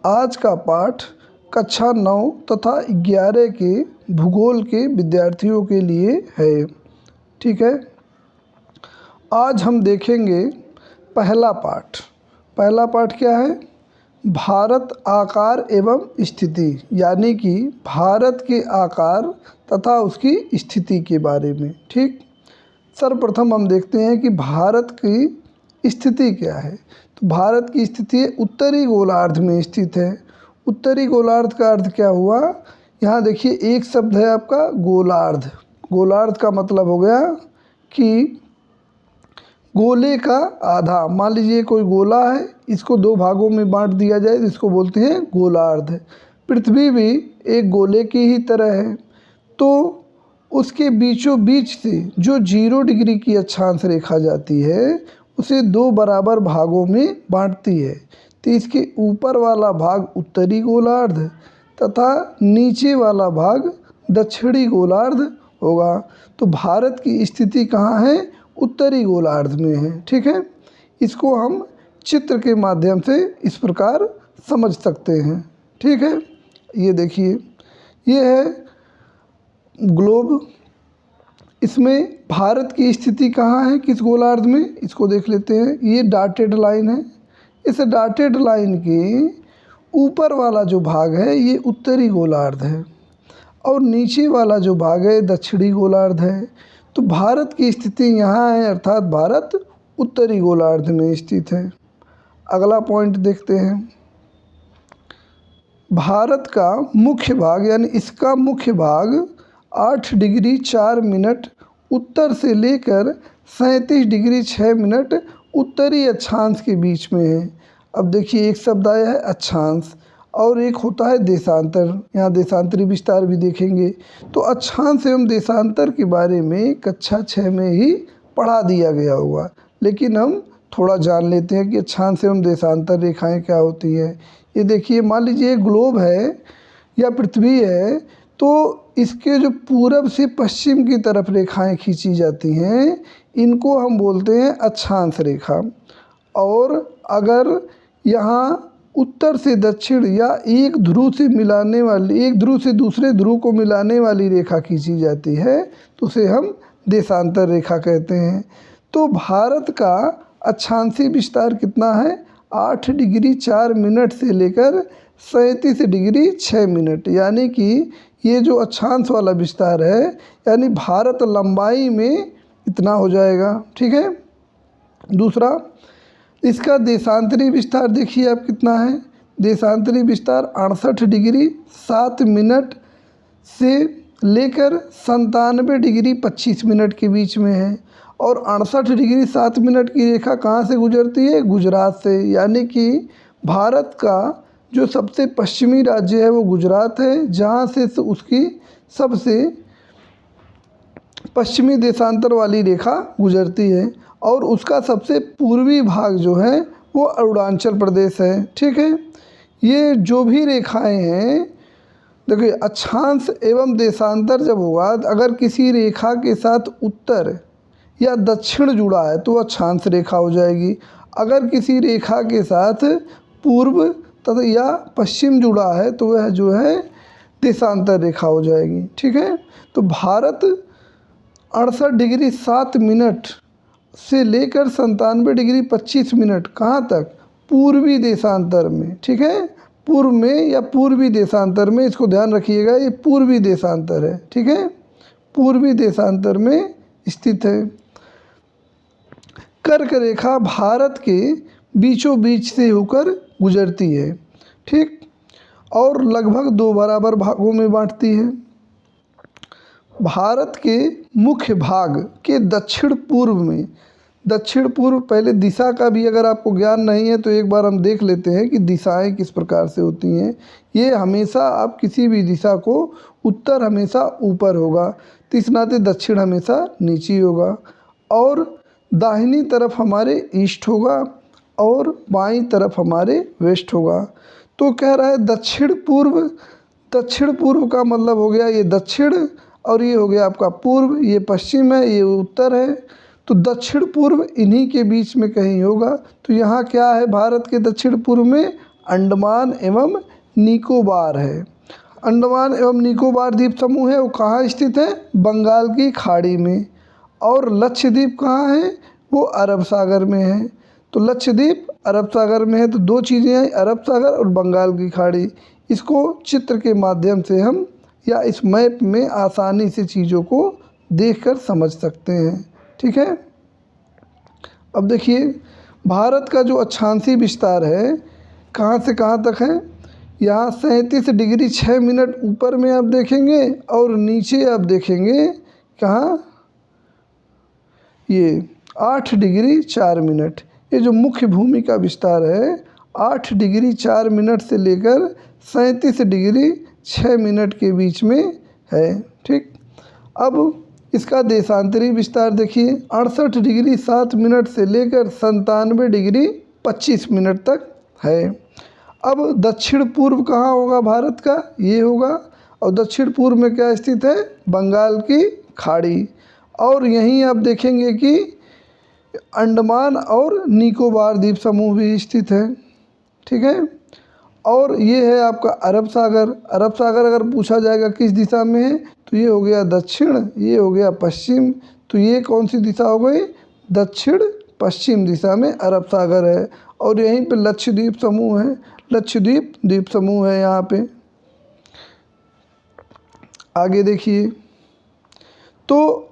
आज का पाठ कक्षा 9 तथा 11 के भूगोल के विद्यार्थियों के लिए है। ठीक है, आज हम देखेंगे पहला पाठ। पहला पाठ क्या है? भारत आकार एवं स्थिति, यानी कि भारत के आकार तथा उसकी स्थिति के बारे में। ठीक, सर्वप्रथम हम देखते हैं कि भारत की स्थिति क्या है। तो भारत की स्थिति उत्तरी गोलार्ध में स्थित है। उत्तरी गोलार्ध का अर्थ क्या हुआ? यहाँ देखिए एक शब्द है आपका गोलार्ध। गोलार्ध का मतलब हो गया कि गोले का आधा। मान लीजिए कोई गोला है, इसको दो भागों में बांट दिया जाए तो इसको बोलते हैं गोलार्ध। पृथ्वी भी एक गोले की ही तरह है, तो उसके बीचों बीच से जो 0 डिग्री की अक्षांश रेखा जाती है उसे दो बराबर भागों में बांटती है। तो इसके ऊपर वाला भाग उत्तरी गोलार्ध तथा नीचे वाला भाग दक्षिणी गोलार्ध होगा। तो भारत की स्थिति कहाँ है? उत्तरी गोलार्ध में है। ठीक है, इसको हम चित्र के माध्यम से इस प्रकार समझ सकते हैं। ठीक है, ये देखिए, ये है ग्लोब। इसमें भारत की स्थिति कहाँ है, किस गोलार्ध में, इसको देख लेते हैं। ये डॉटेड लाइन है। इस डॉटेड लाइन के ऊपर वाला जो भाग है ये उत्तरी गोलार्ध है और नीचे वाला जो भाग है दक्षिणी गोलार्ध है। तो भारत की स्थिति यहाँ है, अर्थात भारत उत्तरी गोलार्ध में स्थित है। अगला पॉइंट देखते हैं। भारत का मुख्य भाग, यानी इसका मुख्य भाग 8 डिग्री 4 मिनट उत्तर से लेकर 37 डिग्री 6 मिनट उत्तरी अक्षांश के बीच में है। अब देखिए एक शब्द आया है अक्षांश और एक होता है देशांतर। यहाँ देशांतरी विस्तार भी देखेंगे। तो अक्षांश एवं देशांतर के बारे में कक्षा 6 में ही पढ़ा दिया गया होगा, लेकिन हम थोड़ा जान लेते हैं कि अक्षांश एवं देशांतर रेखाएं क्या होती हैं। ये देखिए, मान लीजिए ग्लोब है या पृथ्वी है, तो इसके जो पूरब से पश्चिम की तरफ रेखाएं खींची जाती हैं इनको हम बोलते हैं अक्षांश रेखा। और अगर यहाँ उत्तर से दक्षिण या एक ध्रुव से मिलाने वाली, एक ध्रुव से दूसरे ध्रुव को मिलाने वाली रेखा खींची जाती है तो उसे हम देशांतर रेखा कहते हैं। तो भारत का अक्षांशीय विस्तार कितना है? 8 डिग्री 4 मिनट से लेकर 37 डिग्री 6 मिनट, यानी कि ये जो अक्षांश वाला विस्तार है, यानी भारत लंबाई में इतना हो जाएगा। ठीक है, दूसरा इसका देशांतरी विस्तार देखिए आप कितना है। देशांतरी विस्तार 68 डिग्री 7 मिनट से लेकर 97 डिग्री 25 मिनट के बीच में है। और 68 डिग्री 7 मिनट की रेखा कहाँ से गुजरती है? गुजरात से, यानी कि भारत का जो सबसे पश्चिमी राज्य है वो गुजरात है, जहाँ से उसकी सबसे पश्चिमी देशांतर वाली रेखा गुजरती है। और उसका सबसे पूर्वी भाग जो है वो अरुणाचल प्रदेश है। ठीक है, ये जो भी रेखाएं हैं, देखिए अक्षांश एवं देशांतर जब होगा, अगर किसी रेखा के साथ उत्तर या दक्षिण जुड़ा है तो अक्षांश रेखा हो जाएगी। अगर किसी रेखा के साथ पूर्व तथा या पश्चिम जुड़ा है तो वह जो है देशांतर रेखा हो जाएगी। ठीक है, तो भारत 68 डिग्री 7 मिनट से लेकर 97 डिग्री 25 मिनट कहाँ तक? पूर्वी देशांतर में। ठीक है, पूर्व में या पूर्वी देशांतर में, इसको ध्यान रखिएगा, ये पूर्वी देशांतर है। ठीक है, पूर्वी देशांतर में स्थित है। कर्क रेखा भारत के बीचों बीच से होकर गुजरती है। ठीक, और लगभग 2 बराबर भागों में बांटती है। भारत के मुख्य भाग के दक्षिण पूर्व में, दक्षिण पूर्व, पहले दिशा का भी अगर आपको ज्ञान नहीं है तो एक बार हम देख लेते हैं कि दिशाएं किस प्रकार से होती हैं। ये हमेशा, आप किसी भी दिशा को, उत्तर हमेशा ऊपर होगा, तो इस नाते दक्षिण हमेशा नीचे होगा। और दाहिनी तरफ हमारे ईस्ट होगा और बाईं तरफ हमारे वेस्ट होगा। तो कह रहा है दक्षिण पूर्व। दक्षिण पूर्व का मतलब हो गया ये दक्षिण, और ये हो गया आपका पूर्व, ये पश्चिम है, ये उत्तर है। तो दक्षिण पूर्व इन्हीं के बीच में कहीं होगा। तो यहाँ क्या है? भारत के दक्षिण पूर्व में अंडमान एवं निकोबार है। अंडमान एवं निकोबार द्वीप समूह है वो कहाँ स्थित है? बंगाल की खाड़ी में। और लक्षद्वीप कहाँ है? वो अरब सागर में है। तो लक्षद्वीप अरब सागर में है, तो दो चीज़ें हैं, अरब सागर और बंगाल की खाड़ी। इसको चित्र के माध्यम से हम या इस मैप में आसानी से चीज़ों को देखकर समझ सकते हैं। ठीक है। अब देखिए भारत का जो अक्षांशीय विस्तार है कहाँ से कहाँ तक है? यहाँ 37 डिग्री 6 मिनट ऊपर में आप देखेंगे और नीचे आप देखेंगे कहाँ? ये 8 डिग्री 4 मिनट। ये जो मुख्य भूमि का विस्तार है 8 डिग्री 4 मिनट से लेकर 37 डिग्री 6 मिनट के बीच में है। ठीक। अब इसका देशांतरी विस्तार देखिए 68 डिग्री 7 मिनट से लेकर 97 डिग्री 25 मिनट तक है। अब दक्षिण पूर्व कहाँ होगा भारत का? ये होगा। और दक्षिण पूर्व में क्या स्थित है? बंगाल की खाड़ी। और यहीं आप देखेंगे कि अंडमान और निकोबार द्वीप समूह भी स्थित है। ठीक है। और ये है आपका अरब सागर। अरब सागर अगर पूछा जाएगा किस दिशा में है तो ये हो गया दक्षिण, ये हो गया पश्चिम। तो ये कौन सी दिशा हो गई? दक्षिण पश्चिम दिशा में अरब सागर है। और यहीं पे लक्षद्वीप समूह है, लक्षद्वीप द्वीप समूह है यहाँ पे। आगे देखिए तो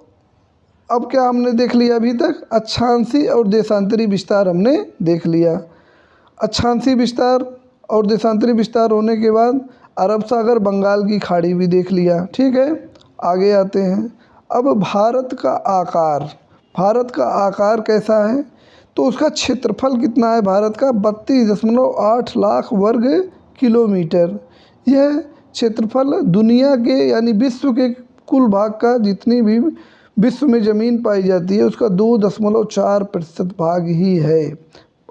अब क्या हमने देख लिया अभी तक? अक्षांशीय और देशांतरी विस्तार हमने देख लिया। अक्षांशीय विस्तार और देशांतरी विस्तार होने के बाद अरब सागर बंगाल की खाड़ी भी देख लिया। ठीक है। आगे आते हैं। अब भारत का आकार कैसा है? तो उसका क्षेत्रफल कितना है भारत का? 32.8 लाख वर्ग किलोमीटर। यह क्षेत्रफल दुनिया के यानी विश्व के कुल भाग का, जितनी भी विश्व में ज़मीन पाई जाती है उसका 2.4% भाग ही है।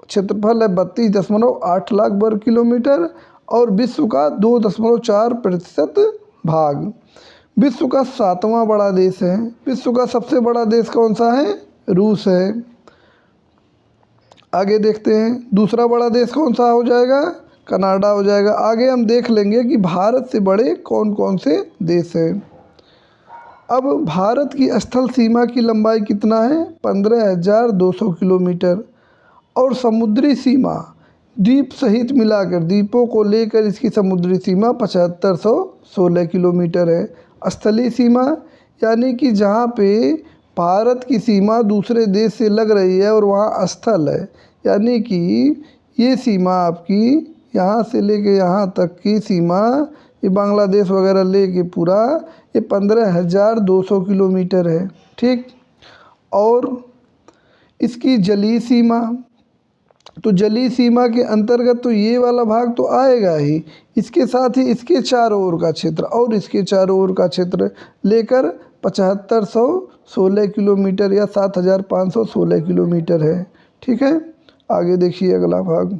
क्षेत्रफल है 32.8 लाख वर्ग किलोमीटर और विश्व का 2.4% भाग। विश्व का 7वां बड़ा देश है। विश्व का सबसे बड़ा देश कौन सा है? रूस है। आगे देखते हैं दूसरा बड़ा देश कौन सा हो जाएगा? कनाडा हो जाएगा। आगे हम देख लेंगे कि भारत से बड़े कौन कौन से देश हैं। अब भारत की स्थल सीमा की लंबाई कितना है? 15,200 किलोमीटर। और समुद्री सीमा द्वीप सहित मिलाकर, द्वीपों को लेकर इसकी समुद्री सीमा 7516 किलोमीटर है। स्थलीय सीमा यानी कि जहाँ पे भारत की सीमा दूसरे देश से लग रही है और वहाँ स्थल है, यानी कि ये सीमा आपकी यहाँ से लेके यहाँ तक की सीमा, ये बांग्लादेश वगैरह लेके पूरा ये 15,200 किलोमीटर है। ठीक। और इसकी जलीय सीमा, तो जलीय सीमा के अंतर्गत तो ये वाला भाग तो आएगा ही, इसके साथ ही इसके चारों ओर का क्षेत्र और इसके चारों ओर का क्षेत्र लेकर 7516 किलोमीटर या 7516 किलोमीटर है। ठीक है। आगे देखिए अगला भाग।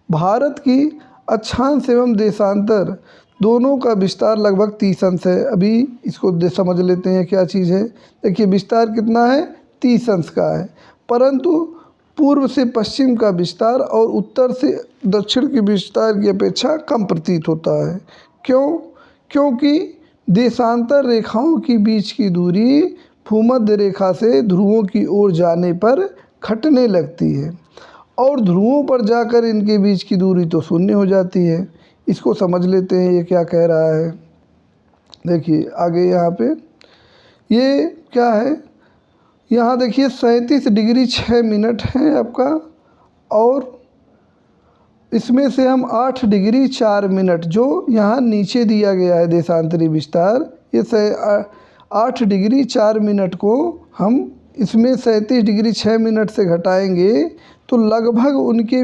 भारत की अक्षांश एवं देशांतर दोनों का विस्तार लगभग 30 अंश है। अभी इसको समझ लेते हैं क्या चीज़ है। देखिए विस्तार कितना है? 30 अंश का है, परंतु पूर्व से पश्चिम का विस्तार और उत्तर से दक्षिण के विस्तार की अपेक्षा कम प्रतीत होता है। क्यों? क्योंकि देशांतर रेखाओं के बीच की दूरी भूमध्य रेखा से ध्रुवों की ओर जाने पर घटने लगती है और ध्रुवों पर जाकर इनके बीच की दूरी तो शून्य हो जाती है। इसको समझ लेते हैं ये क्या कह रहा है। देखिए आगे यहाँ पे ये क्या है? यहाँ देखिए 37 डिग्री 6 मिनट है आपका, और इसमें से हम 8 डिग्री 4 मिनट जो यहाँ नीचे दिया गया है देशांतरी विस्तार, ये 8 डिग्री 4 मिनट को हम इसमें 37 डिग्री 6 मिनट से घटाएंगे तो लगभग उनके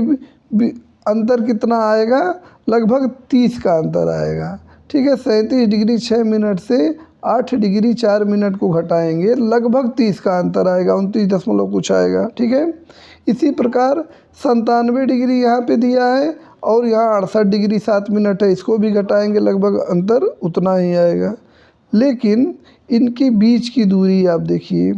अंतर कितना आएगा? लगभग 30 का अंतर आएगा। ठीक है। 37 डिग्री 6 मिनट से 8 डिग्री 4 मिनट को घटाएंगे, लगभग 30 का अंतर आएगा, 29 दशमलव कुछ आएगा। ठीक है। इसी प्रकार 97 डिग्री यहाँ पे दिया है और यहाँ 68 डिग्री 7 मिनट है, इसको भी घटाएंगे, लगभग अंतर उतना ही आएगा। लेकिन इनके बीच की दूरी आप देखिए,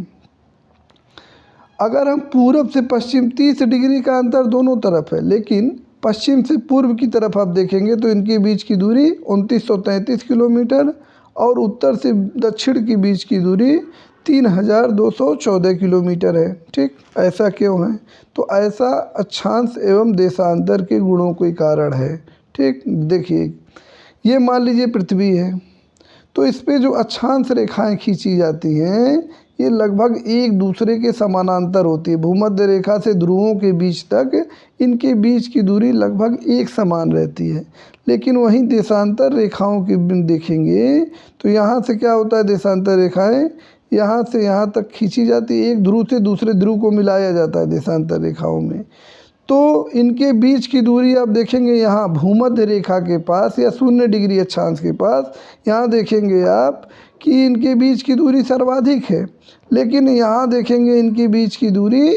अगर हम पूरब से पश्चिम 30 डिग्री का अंतर दोनों तरफ है, लेकिन पश्चिम से पूर्व की तरफ आप देखेंगे तो इनके बीच की दूरी 2933 किलोमीटर और उत्तर से दक्षिण के बीच की दूरी 3214 किलोमीटर है। ठीक, ऐसा क्यों है? तो ऐसा अक्षांश एवं देशांतर के गुणों के कारण है। ठीक, देखिए ये मान लीजिए पृथ्वी है, तो इस पे जो अक्षांश रेखाएं खींची जाती हैं ये लगभग एक दूसरे के समानांतर होती है। भूमध्य रेखा से ध्रुवों के बीच तक इनके बीच की दूरी लगभग एक समान रहती है। लेकिन वहीं देशांतर रेखाओं की देखेंगे तो यहाँ से क्या होता है, देशांतर रेखाएं यहाँ से यहाँ तक खींची जाती है, एक ध्रुव से दूसरे ध्रुव को मिलाया जाता है देशांतर रेखाओं में। तो इनके बीच की दूरी आप देखेंगे यहाँ भूमध्य रेखा के पास या 0 डिग्री अक्षांश के पास, यहाँ देखेंगे आप कि इनके बीच की दूरी सर्वाधिक है, लेकिन यहाँ देखेंगे इनके बीच की दूरी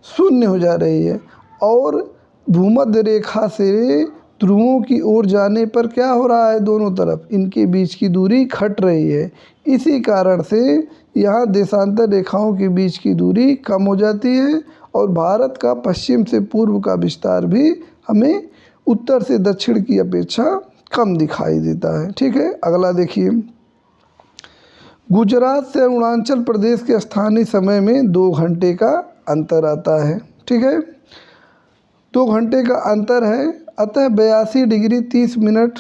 0 हो जा रही है। और भूमध्य रेखा से ध्रुवों की ओर जाने पर क्या हो रहा है, दोनों तरफ इनके बीच की दूरी घट रही है। इसी कारण से यहाँ देशांतर रेखाओं के बीच की दूरी कम हो जाती है और भारत का पश्चिम से पूर्व का विस्तार भी हमें उत्तर से दक्षिण की अपेक्षा कम दिखाई देता है। ठीक है, अगला देखिए, गुजरात से अरुणाचल प्रदेश के स्थानीय समय में 2 घंटे का अंतर आता है। ठीक है, 2 घंटे का अंतर है, अतः 82 डिग्री 30 मिनट।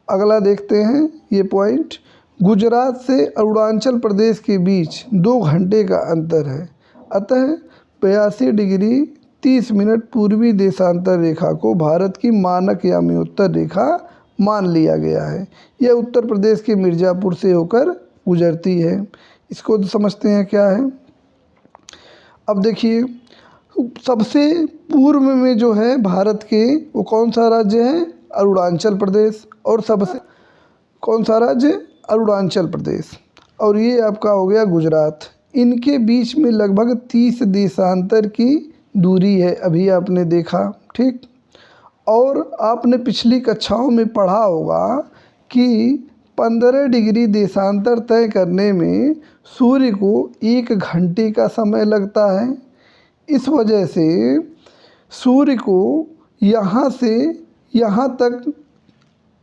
अगला देखते हैं ये पॉइंट, गुजरात से अरुणाचल प्रदेश के बीच 2 घंटे का अंतर है, अतः 82 डिग्री 30 मिनट पूर्वी देशांतर रेखा को भारत की मानक यामी-उत्तर रेखा मान लिया गया है। यह उत्तर प्रदेश के मिर्ज़ापुर से होकर गुजरती है। इसको समझते हैं क्या है। अब देखिए, सबसे पूर्व में जो है भारत के, वो कौन सा राज्य है, अरुणाचल प्रदेश। और सबसे कौन सा राज्य, अरुणाचल प्रदेश। और ये आपका हो गया गुजरात। इनके बीच में लगभग 30 देशांतर की दूरी है, अभी आपने देखा। ठीक, और आपने पिछली कक्षाओं में पढ़ा होगा कि 15 डिग्री देशांतर तय करने में सूर्य को 1 घंटे का समय लगता है। इस वजह से सूर्य को यहाँ से यहाँ तक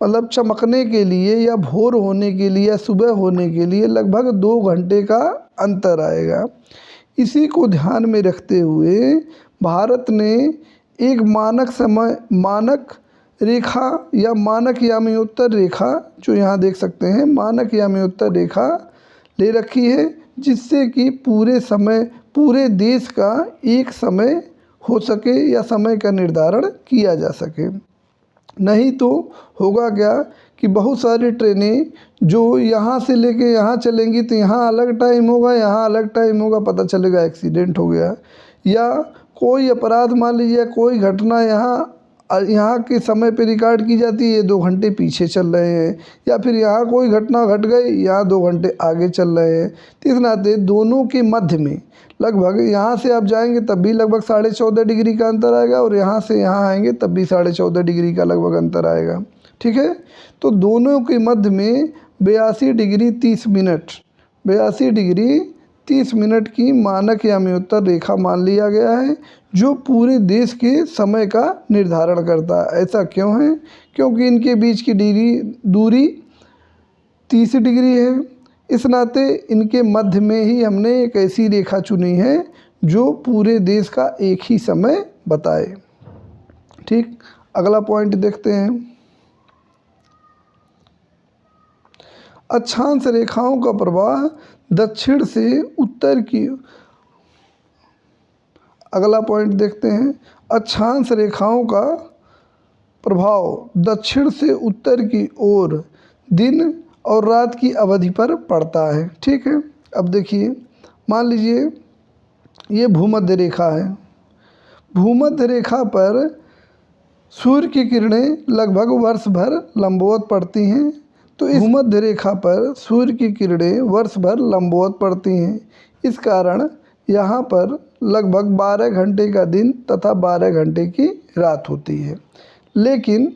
मतलब चमकने के लिए या भोर होने के लिए या सुबह होने के लिए लगभग 2 घंटे का अंतर आएगा। इसी को ध्यान में रखते हुए भारत ने एक मानक रेखा या मानक यामी-उत्तर रेखा, जो यहाँ देख सकते हैं मानक यामी-उत्तर रेखा ले रखी है, जिससे कि पूरे देश का एक समय हो सके या समय का निर्धारण किया जा सके। नहीं तो होगा क्या कि बहुत सारी ट्रेनें जो यहाँ से लेके यहाँ चलेंगी तो यहाँ अलग टाइम होगा, यहाँ अलग टाइम होगा, पता चलेगा एक्सीडेंट हो गया, या कोई अपराध मान लीजिए, कोई घटना यहाँ के समय पे रिकॉर्ड की जाती है, 2 घंटे पीछे चल रहे हैं, या फिर यहाँ कोई घटना घट गई, यहाँ 2 घंटे आगे चल रहे हैं। तो इस नाते दोनों के मध्य में लगभग, यहाँ से आप जाएंगे तब भी लगभग 14.5 डिग्री का अंतर आएगा, और यहाँ से यहाँ आएंगे तब भी 14.5 डिग्री का लगभग अंतर आएगा। ठीक है, तो दोनों के मध्य में 82 डिग्री 30 मिनट की मानक यामी-उत्तर रेखा मान लिया गया है, जो पूरे देश के समय का निर्धारण करता है। ऐसा क्यों है? क्योंकि इनके बीच की दूरी 30 डिग्री है। इस नाते इनके मध्य में ही हमने एक ऐसी रेखा चुनी है जो पूरे देश का एक ही समय बताए। ठीक, अगला पॉइंट देखते हैं, अक्षांश रेखाओं का प्रवाह दक्षिण से उत्तर की। अगला पॉइंट देखते हैं, अक्षांश रेखाओं का प्रभाव दक्षिण से उत्तर की ओर दिन और रात की अवधि पर पड़ता है। ठीक है, अब देखिए, मान लीजिए ये भूमध्य रेखा है। भूमध्य रेखा पर सूर्य की किरणें लगभग वर्ष भर लंबवत पड़ती हैं। तो इस भूमध्य रेखा पर सूर्य की किरणें वर्ष भर लंबवत पड़ती हैं। इस कारण यहाँ पर लगभग 12 घंटे का दिन तथा 12 घंटे की रात होती है। लेकिन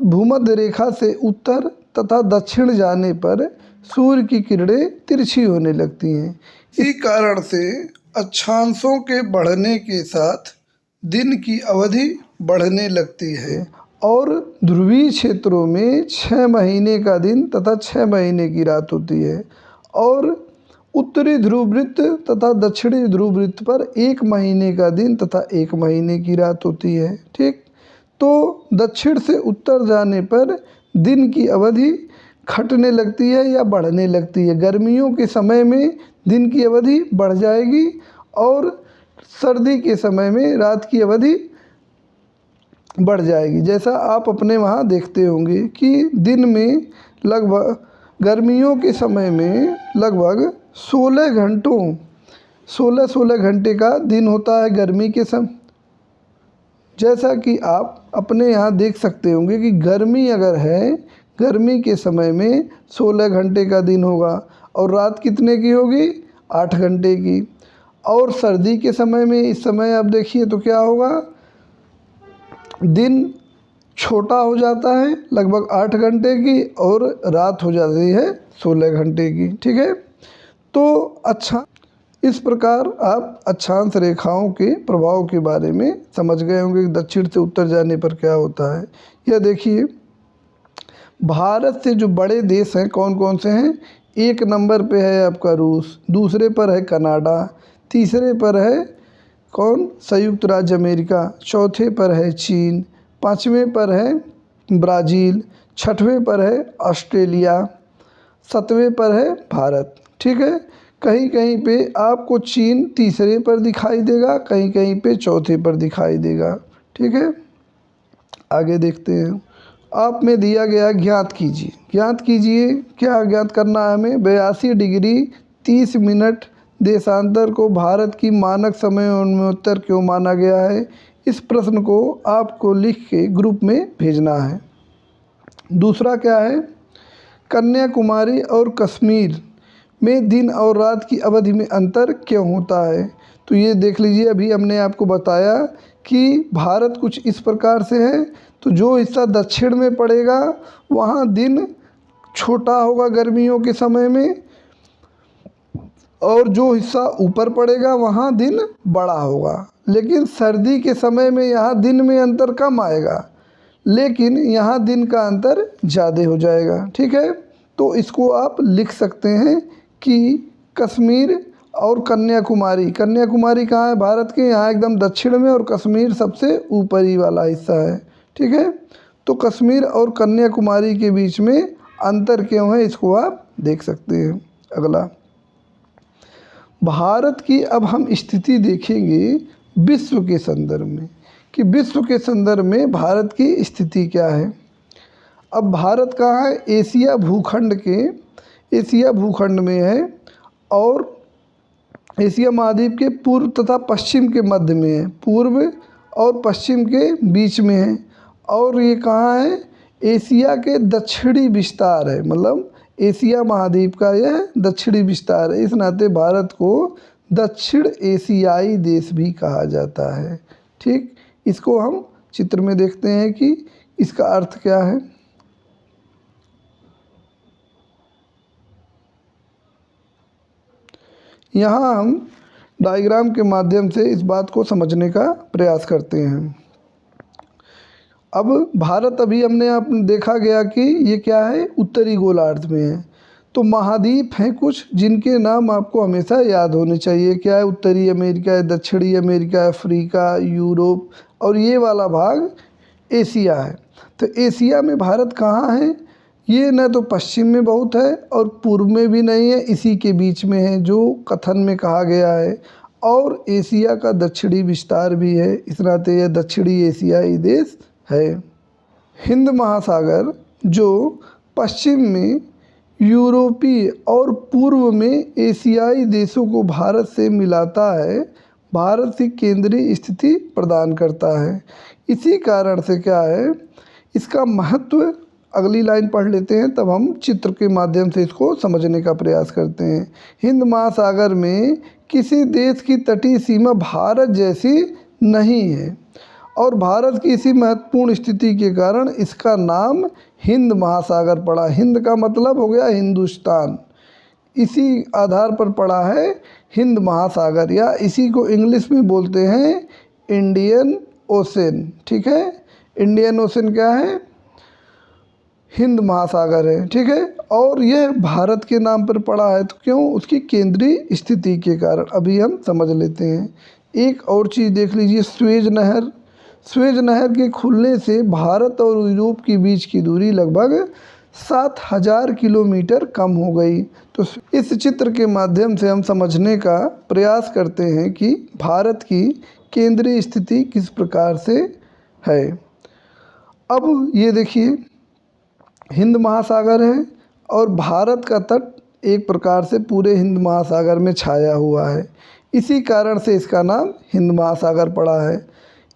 भूमध्य रेखा से उत्तर तथा दक्षिण जाने पर सूर्य की किरणें तिरछी होने लगती हैं। इसी कारण से अक्षांशों के बढ़ने के साथ दिन की अवधि बढ़ने लगती है और ध्रुवीय क्षेत्रों में 6 महीने का दिन तथा 6 महीने की रात होती है और उत्तरी ध्रुव वृत्त तथा दक्षिणी ध्रुव वृत्त पर 1 महीने का दिन तथा 1 महीने की रात होती है। ठीक, तो दक्षिण से उत्तर जाने पर दिन की अवधि घटने लगती है या बढ़ने लगती है। गर्मियों के समय में दिन की अवधि बढ़ जाएगी और सर्दी के समय में रात की अवधि बढ़ जाएगी। जैसा आप अपने वहाँ देखते होंगे कि दिन में लगभग गर्मियों के समय में लगभग 16 घंटे का दिन होता है गर्मी के समय। जैसा कि आप अपने यहाँ देख सकते होंगे कि गर्मी अगर है, गर्मी के समय में 16 घंटे का दिन होगा और रात कितने की होगी, 8 घंटे की। और सर्दी के समय में इस समय आप देखिए तो क्या होगा, दिन छोटा हो जाता है लगभग 8 घंटे की और रात हो जाती है 16 घंटे की। ठीक है, तो अच्छा, इस प्रकार आप अक्षांश रेखाओं के प्रभाव के बारे में समझ गए होंगे कि दक्षिण से उत्तर जाने पर क्या होता है। यह देखिए, भारत से जो बड़े देश हैं कौन कौन से हैं। 1 नंबर पे है आपका रूस, दूसरे पर है कनाडा, तीसरे पर है कौन, संयुक्त राज्य अमेरिका, चौथे पर है चीन, 5वें पर है ब्राज़ील, 6वें पर है ऑस्ट्रेलिया, 7वें पर है भारत। ठीक है, कहीं कहीं पे आपको चीन तीसरे पर दिखाई देगा, कहीं कहीं पे चौथे पर दिखाई देगा। ठीक है, आगे देखते हैं। आप में दिया गया ज्ञात कीजिए, ज्ञात कीजिए क्या ज्ञात करना है हमें। 82 डिग्री 30 मिनट देशांतर को भारत की मानक समय उत्तर क्यों माना गया है। इस प्रश्न को आपको लिख के ग्रुप में भेजना है। दूसरा क्या है, कन्याकुमारी और कश्मीर में दिन और रात की अवधि में अंतर क्यों होता है। तो ये देख लीजिए, अभी हमने आपको बताया कि भारत कुछ इस प्रकार से है, तो जो हिस्सा दक्षिण में पड़ेगा वहाँ दिन छोटा होगा गर्मियों के समय में, और जो हिस्सा ऊपर पड़ेगा वहाँ दिन बड़ा होगा। लेकिन सर्दी के समय में यहाँ दिन में अंतर कम आएगा, लेकिन यहाँ दिन का अंतर ज़्यादा हो जाएगा। ठीक है, तो इसको आप लिख सकते हैं कि कश्मीर और कन्याकुमारी, कन्याकुमारी कहाँ है भारत के, यहाँ एकदम दक्षिण में, और कश्मीर सबसे ऊपरी वाला हिस्सा है। ठीक है, तो कश्मीर और कन्याकुमारी के बीच में अंतर क्यों है, इसको आप देख सकते हैं। अगला, भारत की अब हम स्थिति देखेंगे विश्व के संदर्भ में, कि विश्व के संदर्भ में भारत की स्थिति क्या है। अब भारत कहाँ है, एशिया भूखंड के, एशिया भूखंड में है और एशिया महाद्वीप के पूर्व तथा पश्चिम के मध्य में है, पूर्व और पश्चिम के बीच में है। और ये कहाँ है, एशिया के दक्षिणी विस्तार है, मतलब एशिया महाद्वीप का यह दक्षिणी विस्तार है। इस नाते भारत को दक्षिण एशियाई देश भी कहा जाता है। ठीक, इसको हम चित्र में देखते हैं कि इसका अर्थ क्या है। यहाँ हम डायग्राम के माध्यम से इस बात को समझने का प्रयास करते हैं। अब भारत अभी हमने आप देखा गया कि ये क्या है, उत्तरी गोलार्ध में है। तो महाद्वीप हैं कुछ जिनके नाम आपको हमेशा याद होने चाहिए। क्या है, उत्तरी अमेरिका है, दक्षिणी अमेरिका, अफ्रीका, यूरोप, और ये वाला भाग एशिया है। तो एशिया में भारत कहाँ है, ये न तो पश्चिम में बहुत है और पूर्व में भी नहीं है, इसी के बीच में है जो कथन में कहा गया है। और एशिया का दक्षिणी विस्तार भी है, इस नाते यह दक्षिणी एशियाई देश है। हिंद महासागर जो पश्चिम में यूरोपीय और पूर्व में एशियाई देशों को भारत से मिलाता है, भारत की केंद्रीय स्थिति प्रदान करता है। इसी कारण से क्या है, इसका महत्व, अगली लाइन पढ़ लेते हैं तब हम चित्र के माध्यम से इसको समझने का प्रयास करते हैं। हिंद महासागर में किसी देश की तटीय सीमा भारत जैसी नहीं है और भारत की इसी महत्वपूर्ण स्थिति के कारण इसका नाम हिंद महासागर पड़ा। हिंद का मतलब हो गया हिंदुस्तान, इसी आधार पर पड़ा है हिंद महासागर, या इसी को इंग्लिश में बोलते हैं इंडियन ओशन, ठीक है। इंडियन ओशन क्या है? हिंद महासागर है, ठीक है। और यह भारत के नाम पर पड़ा है, तो क्यों? उसकी केंद्रीय स्थिति के कारण। अभी हम समझ लेते हैं। एक और चीज़ देख लीजिए, स्वेज नहर। स्वेज नहर के खुलने से भारत और यूरोप के बीच की दूरी लगभग 7,000 किलोमीटर कम हो गई। तो इस चित्र के माध्यम से हम समझने का प्रयास करते हैं कि भारत की केंद्रीय स्थिति किस प्रकार से है। अब ये देखिए, हिंद महासागर है और भारत का तट एक प्रकार से पूरे हिंद महासागर में छाया हुआ है। इसी कारण से इसका नाम हिंद महासागर पड़ा है।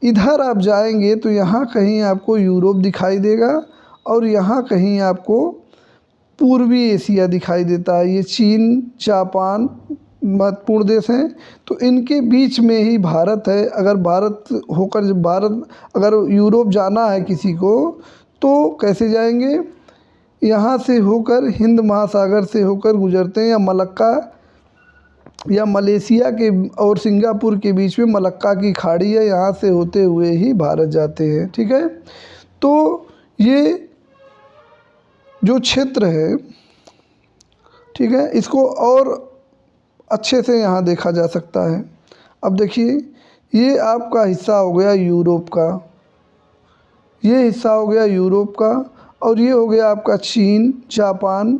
इधर आप जाएंगे तो यहाँ कहीं आपको यूरोप दिखाई देगा और यहाँ कहीं आपको पूर्वी एशिया दिखाई देता है। ये चीन, जापान महत्वपूर्ण देश हैं। तो इनके बीच में ही भारत है। अगर अगर यूरोप जाना है किसी को तो कैसे जाएंगे? यहाँ से होकर हिंद महासागर से होकर गुजरते हैं, या मलक्का या मलेशिया के और सिंगापुर के बीच में मलक्का की खाड़ी है, यहाँ से होते हुए ही भारत जाते हैं, ठीक है। तो ये जो क्षेत्र है, ठीक है, इसको और अच्छे से यहाँ देखा जा सकता है। अब देखिए, ये आपका हिस्सा हो गया यूरोप का, ये हिस्सा हो गया यूरोप का, और ये हो गया आपका चीन, जापान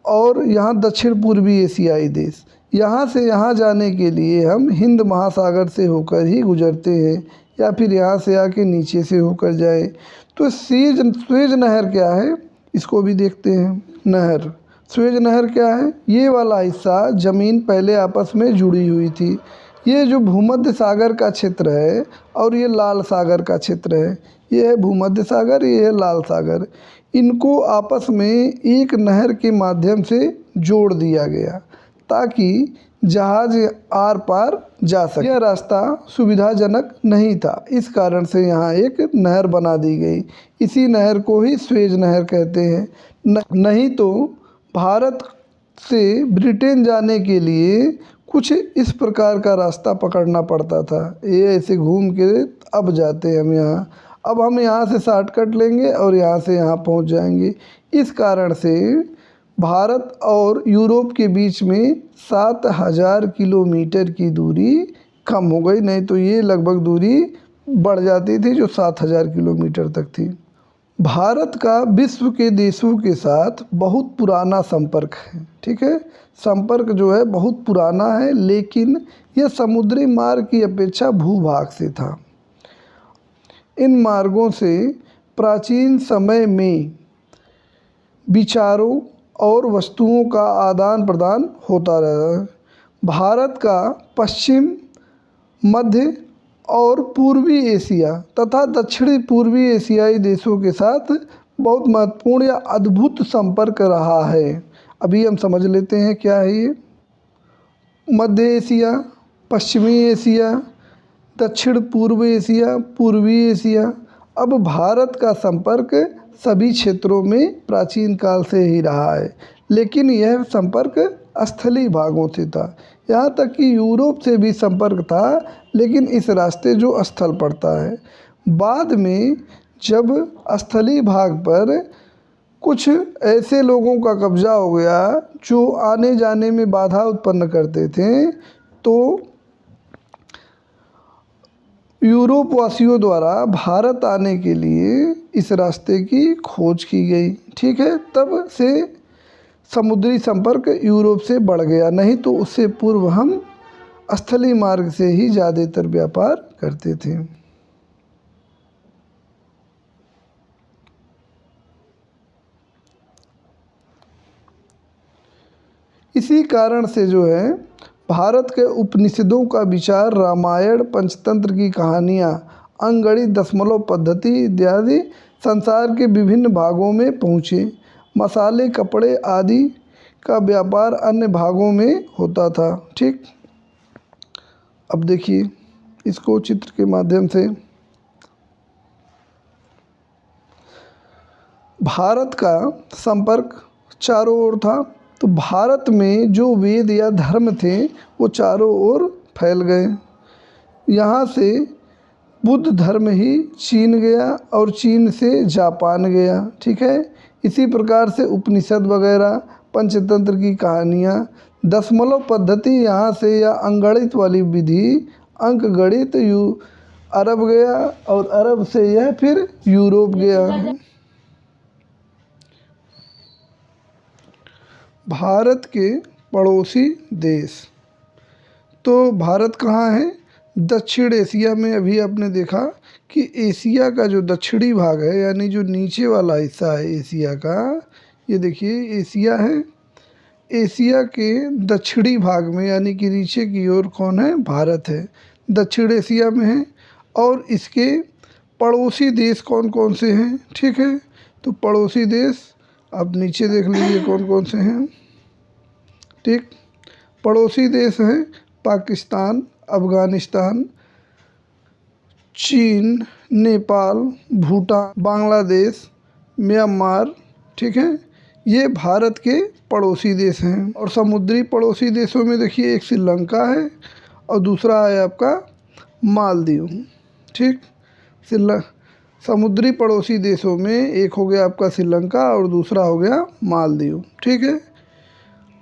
और यहाँ दक्षिण पूर्वी एशियाई देश। यहाँ से यहाँ जाने के लिए हम हिंद महासागर से होकर ही गुजरते हैं, या फिर यहाँ से आके नीचे से होकर जाए। तो स्वेज नहर क्या है, इसको भी देखते हैं। नहर, स्वेज नहर क्या है? ये वाला हिस्सा ज़मीन पहले आपस में जुड़ी हुई थी। ये जो भूमध्य सागर का क्षेत्र है और ये लाल सागर का क्षेत्र है, ये है भूमध्य सागर, ये है लाल सागर। इनको आपस में एक नहर के माध्यम से जोड़ दिया गया ताकि जहाज आर पार जा सके। यह रास्ता सुविधाजनक नहीं था, इस कारण से यहाँ एक नहर बना दी गई। इसी नहर को ही स्वेज नहर कहते हैं। नहीं तो भारत से ब्रिटेन जाने के लिए कुछ इस प्रकार का रास्ता पकड़ना पड़ता था। ये ऐसे घूम के अब जाते हैं हम यहाँ। अब हम यहाँ से शॉर्टकट लेंगे और यहाँ से यहाँ पहुँच जाएंगे। इस कारण से भारत और यूरोप के बीच में 7,000 किलोमीटर की दूरी कम हो गई, नहीं तो ये लगभग दूरी बढ़ जाती थी जो 7,000 किलोमीटर तक थी। भारत का विश्व के देशों के साथ बहुत पुराना संपर्क है, ठीक है। संपर्क जो है बहुत पुराना है, लेकिन यह समुद्री मार्ग की अपेक्षा भूभाग से था। इन मार्गों से प्राचीन समय में विचारों और वस्तुओं का आदान प्रदान होता रहा है। भारत का पश्चिम, मध्य और पूर्वी एशिया तथा दक्षिणी पूर्वी एशियाई देशों के साथ बहुत महत्वपूर्ण या अद्भुत संपर्क रहा है। अभी हम समझ लेते हैं क्या है ये। मध्य एशिया, पश्चिमी एशिया, दक्षिण पूर्व एशिया, पूर्वी एशिया। अब भारत का संपर्क सभी क्षेत्रों में प्राचीन काल से ही रहा है, लेकिन यह संपर्क स्थलीय भागों से था। यहाँ तक कि यूरोप से भी संपर्क था, लेकिन इस रास्ते जो स्थल पड़ता है। बाद में जब स्थलीय भाग पर कुछ ऐसे लोगों का कब्जा हो गया जो आने जाने में बाधा उत्पन्न करते थे, तो यूरोप वासियों द्वारा भारत आने के लिए इस रास्ते की खोज की गई, ठीक है। तब से समुद्री संपर्क यूरोप से बढ़ गया, नहीं तो उससे पूर्व हम स्थलीय मार्ग से ही ज़्यादातर व्यापार करते थे। इसी कारण से जो है भारत के उपनिषदों का विचार, रामायण, पंचतंत्र की कहानियाँ, अंकगणित, दशमलव पद्धति इत्यादि संसार के विभिन्न भागों में पहुँचे। मसाले, कपड़े आदि का व्यापार अन्य भागों में होता था, ठीक। अब देखिए इसको चित्र के माध्यम से। भारत का संपर्क चारों ओर था, तो भारत में जो वेद या धर्म थे वो चारों ओर फैल गए। यहाँ से बुद्ध धर्म ही चीन गया और चीन से जापान गया, ठीक है। इसी प्रकार से उपनिषद वगैरह, पंचतंत्र की कहानियाँ, दशमलव पद्धति यहाँ से या अंगणित वाली विधि, अंक गणित अरब गया और अरब से यह फिर यूरोप गया। भारत के पड़ोसी देश, तो भारत कहाँ है? दक्षिण एशिया में। अभी आपने देखा कि एशिया का जो दक्षिणी भाग है, यानी जो नीचे वाला हिस्सा है एशिया का, ये देखिए एशिया है। एशिया के दक्षिणी भाग में यानी कि नीचे की ओर कौन है? भारत है, दक्षिण एशिया में है। और इसके पड़ोसी देश कौन कौन से हैं, ठीक है। तो पड़ोसी देश आप नीचे देख लीजिए कौन कौन से हैं, ठीक। पड़ोसी देश हैं पाकिस्तान, अफ़गानिस्तान, चीन, नेपाल, भूटान, बांग्लादेश, म्यांमार, ठीक है। ये भारत के पड़ोसी देश हैं। और समुद्री पड़ोसी देशों में देखिए एक श्रीलंका है और दूसरा है आपका मालदीव, ठीक। समुद्री पड़ोसी देशों में एक हो गया आपका श्रीलंका और दूसरा हो गया मालदीव, ठीक है।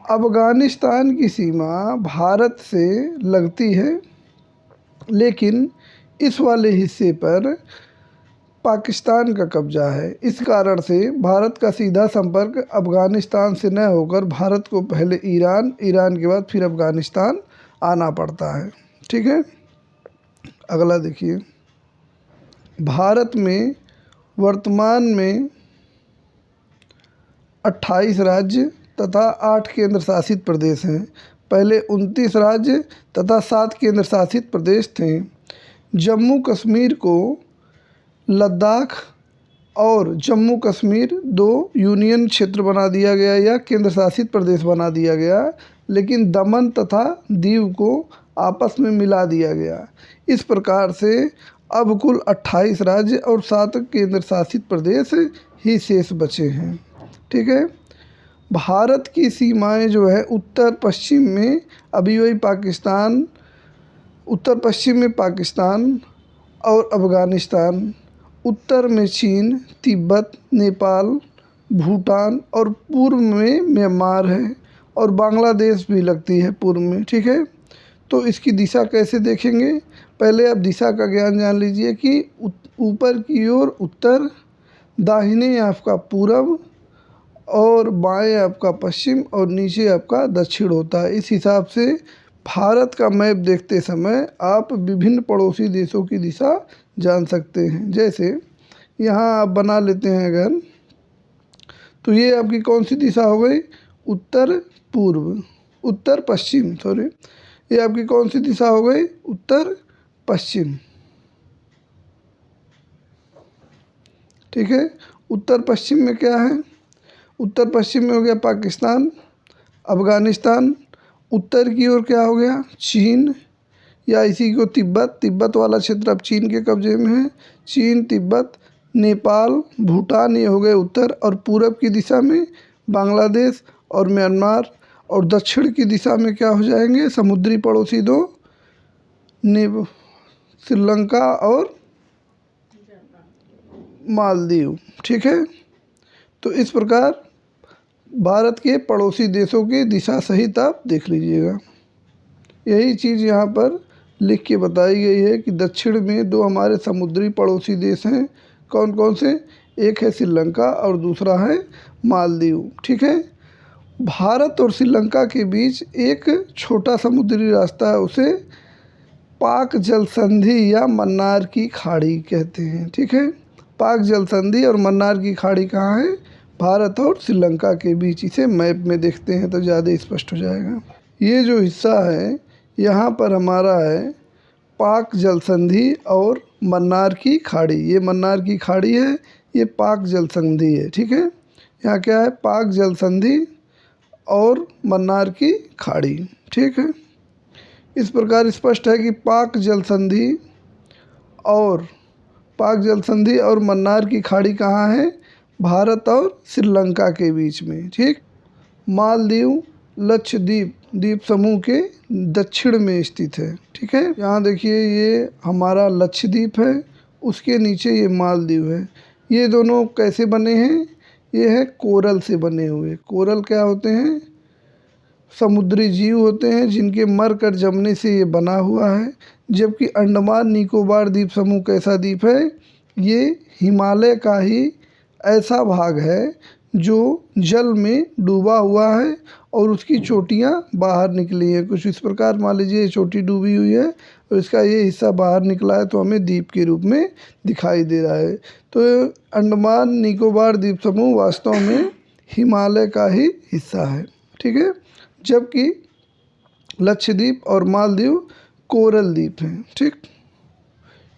अफ़गानिस्तान की सीमा भारत से लगती है, लेकिन इस वाले हिस्से पर पाकिस्तान का कब्जा है। इस कारण से भारत का सीधा संपर्क अफ़गानिस्तान से न होकर भारत को पहले ईरान के बाद फिर अफ़गानिस्तान आना पड़ता है, ठीक है। अगला देखिए, भारत में वर्तमान में 28 राज्य तथा 8 केंद्र शासित प्रदेश हैं। पहले 29 राज्य तथा 7 केंद्र शासित प्रदेश थे। जम्मू कश्मीर को लद्दाख और जम्मू कश्मीर 2 यूनियन क्षेत्र बना दिया गया या केंद्र शासित प्रदेश बना दिया गया, लेकिन दमन तथा दीव को आपस में मिला दिया गया। इस प्रकार से अब कुल 28 राज्य और 7 केंद्र शासित प्रदेश ही शेष बचे हैं, ठीक है। भारत की सीमाएं जो है उत्तर पश्चिम में अभी वही पाकिस्तान, उत्तर पश्चिम में पाकिस्तान और अफ़गानिस्तान, उत्तर में चीन, तिब्बत, नेपाल, भूटान और पूर्व में म्यांमार है और बांग्लादेश भी लगती है पूर्व में, ठीक है। तो इसकी दिशा कैसे देखेंगे? पहले आप दिशा का ज्ञान जान लीजिए कि ऊपर की ओर उत्तर, दाहिने आपका पूर्व और बाएं आपका पश्चिम और नीचे आपका दक्षिण होता है। इस हिसाब से भारत का मैप देखते समय आप विभिन्न पड़ोसी देशों की दिशा जान सकते हैं। जैसे यहाँ आप बना लेते हैं अगर, तो ये आपकी कौन सी दिशा हो गई? उत्तर पूर्व, उत्तर पश्चिम, सॉरी, ये आपकी कौन सी दिशा हो गई? उत्तर पश्चिम, ठीक है। उत्तर पश्चिम में क्या है? उत्तर पश्चिम में हो गया पाकिस्तान, अफ़गानिस्तान। उत्तर की ओर क्या हो गया? चीन, या इसी को तिब्बत वाला क्षेत्र अब चीन के कब्जे में है। चीन, तिब्बत, नेपाल, भूटान, ये हो गए उत्तर। और पूरब की दिशा में बांग्लादेश और म्यांमार। और दक्षिण की दिशा में क्या हो जाएंगे? समुद्री पड़ोसी 2, श्रीलंका और मालदीव, ठीक है। तो इस प्रकार भारत के पड़ोसी देशों की दिशा सहित आप देख लीजिएगा। यही चीज़ यहाँ पर लिख के बताई गई है कि दक्षिण में 2 हमारे समुद्री पड़ोसी देश हैं। कौन कौन से? एक है श्रीलंका और दूसरा है मालदीव, ठीक है। भारत और श्रीलंका के बीच एक छोटा समुद्री रास्ता है, उसे पाक जल संधि या मन्नार की खाड़ी कहते हैं, ठीक है। पाक जल संधि और मन्नार की खाड़ी कहाँ है? भारत और श्रीलंका के बीच। इसे मैप में देखते हैं तो ज़्यादा स्पष्ट हो जाएगा। ये जो हिस्सा है यहाँ पर हमारा है पाक जल संधि और मन्नार की खाड़ी। ये मन्नार की खाड़ी है, ये पाक जल संधि है, ठीक है। यहाँ क्या है? पाक जल संधि और मन्नार की खाड़ी, ठीक है। इस प्रकार स्पष्ट है कि पाक जल संधि और मन्नार की खाड़ी कहाँ है? भारत और श्रीलंका के बीच में, ठीक। मालदीव लक्षद्वीप द्वीप समूह के दक्षिण में स्थित है। ठीक है, यहाँ देखिए ये हमारा लक्षद्वीप है, उसके नीचे ये मालदीव है। ये दोनों कैसे बने हैं? ये है कोरल से बने हुए। कोरल क्या होते हैं? समुद्री जीव होते हैं जिनके मर कर जमने से ये बना हुआ है। जबकि अंडमान निकोबार द्वीप समूह कैसा द्वीप है? ये हिमालय का ही ऐसा भाग है जो जल में डूबा हुआ है और उसकी चोटियाँ बाहर निकली है। कुछ इस प्रकार मान लीजिए चोटी डूबी हुई है और इसका ये हिस्सा बाहर निकला है तो हमें द्वीप के रूप में दिखाई दे रहा है। तो अंडमान निकोबार द्वीप समूह वास्तव में हिमालय का ही हिस्सा है। ठीक है, जबकि लक्षद्वीप और मालदीव कोरल द्वीप हैं। ठीक,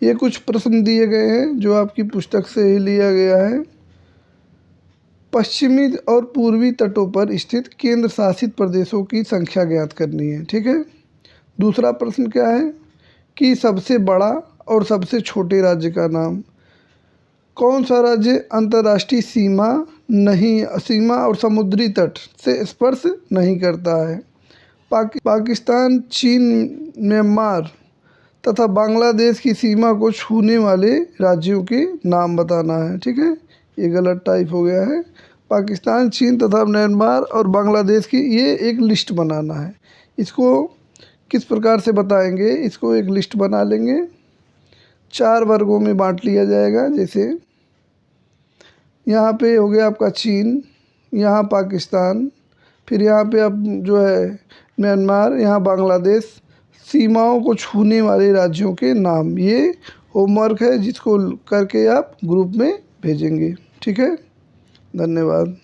ये कुछ प्रश्न दिए गए हैं जो आपकी पुस्तक से ही लिया गया है। पश्चिमी और पूर्वी तटों पर स्थित केंद्र शासित प्रदेशों की संख्या ज्ञात करनी है। ठीक है, दूसरा प्रश्न क्या है कि सबसे बड़ा और सबसे छोटे राज्य का नाम। कौन सा राज्य अंतर्राष्ट्रीय सीमा और समुद्री तट से स्पर्श नहीं करता है? पाकिस्तान, चीन, म्यांमार तथा बांग्लादेश की सीमा को छूने वाले राज्यों के नाम बताना है। ठीक है, ये गलत टाइप हो गया है। पाकिस्तान, चीन तथा म्यांमार और बांग्लादेश की ये एक लिस्ट बनाना है। इसको किस प्रकार से बताएंगे? इसको एक लिस्ट बना लेंगे, 4 वर्गों में बांट लिया जाएगा। जैसे यहाँ पे हो गया आपका चीन, यहाँ पाकिस्तान, फिर यहाँ पे अब जो है म्यांमार, यहाँ बांग्लादेश। सीमाओं को छूने वाले राज्यों के नाम। ये होमवर्क है जिसको करके आप ग्रुप में भेजेंगे। ठीक है, धन्यवाद।